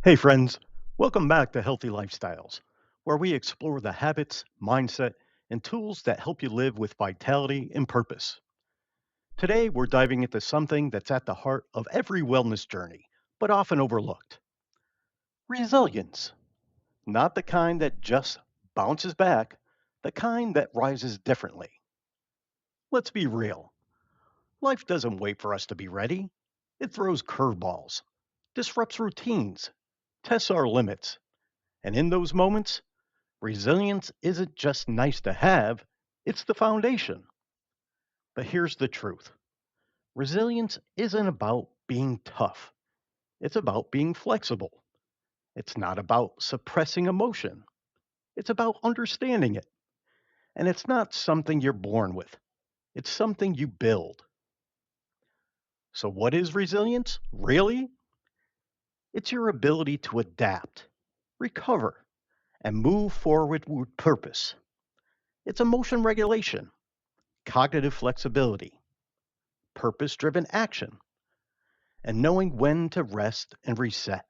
Hey, friends, welcome back to Healthy Lifestyles, where we explore the habits, mindset, and tools that help you live with vitality and purpose. Today, we're diving into something that's at the heart of every wellness journey, but often overlooked: resilience. Not the kind that just bounces back, the kind that rises differently. Let's be real. Life doesn't wait for us to be ready. It throws curveballs, disrupts routines, tests our limits, and in those moments, resilience isn't just nice to have, it's the foundation. But here's the truth: resilience isn't about being tough, it's about being flexible. It's not about suppressing emotion, it's about understanding it. And it's not something you're born with, it's something you build. So, what is resilience, really? It's your ability to adapt, recover, and move forward with purpose. It's emotion regulation, cognitive flexibility, purpose driven action, and knowing when to rest and reset.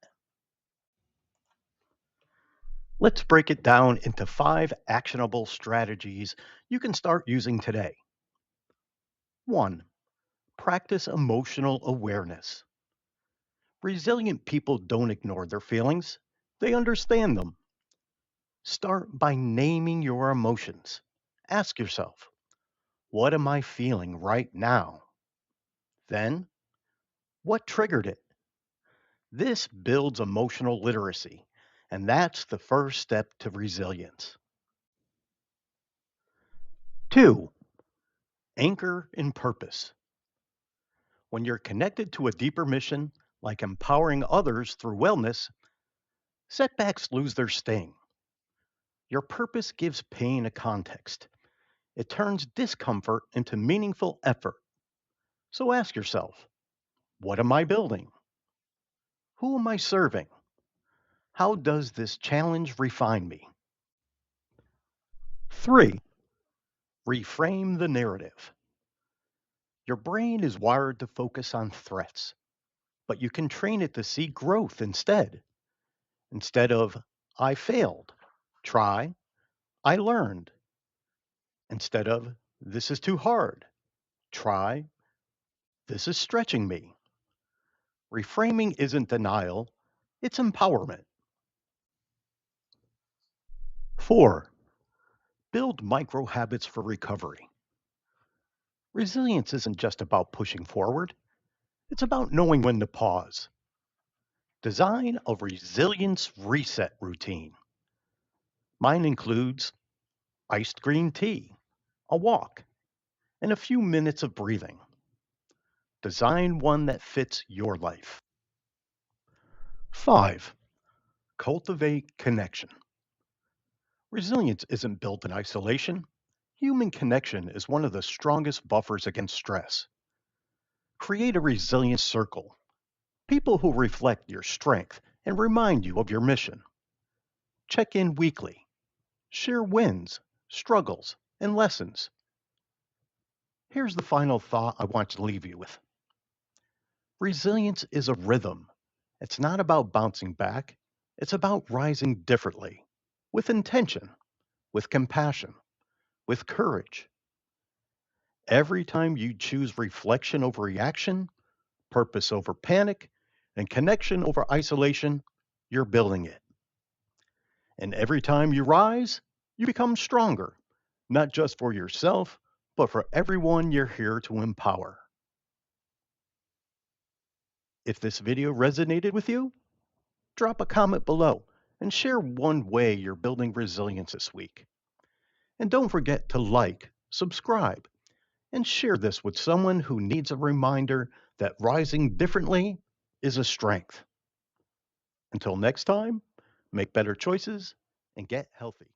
Let's break it down into 5 actionable strategies you can start using today. 1. Practice emotional awareness. Resilient people don't ignore their feelings, they understand them. Start by naming your emotions. Ask yourself, what am I feeling right now? Then, what triggered it? This builds emotional literacy, and that's the first step to resilience. 2. Anchor in purpose. When you're connected to a deeper mission, like empowering others through wellness, setbacks lose their sting. Your purpose gives pain a context. It turns discomfort into meaningful effort. So ask yourself, what am I building? Who am I serving? How does this challenge refine me? 3. Reframe the narrative. Your brain is wired to focus on threats, but you can train it to see growth instead. Instead of, I failed, try, I learned. Instead of, this is too hard, try, this is stretching me. Reframing isn't denial, it's empowerment. 4. Build micro habits for recovery. Resilience isn't just about pushing forward, it's about knowing when to pause. Design a resilience reset routine. Mine includes iced green tea, a walk, and a few minutes of breathing. Design one that fits your life. 5. Cultivate connection. Resilience isn't built in isolation. Human connection is one of the strongest buffers against stress. Create a resilience circle. People who reflect your strength and remind you of your mission. Check in weekly. Share wins, struggles, and lessons. Here's the final thought I want to leave you with: resilience is a rhythm. It's not about bouncing back, it's about rising differently, with intention, with compassion, with courage. Every time you choose reflection over reaction, purpose over panic, and connection over isolation, you're building it. And every time you rise, you become stronger, not just for yourself, but for everyone you're here to empower. If this video resonated with you, drop a comment below and share one way you're building resilience this week. And don't forget to like, subscribe, and share this with someone who needs a reminder that rising differently is a strength. Until next time, make better choices and get healthy.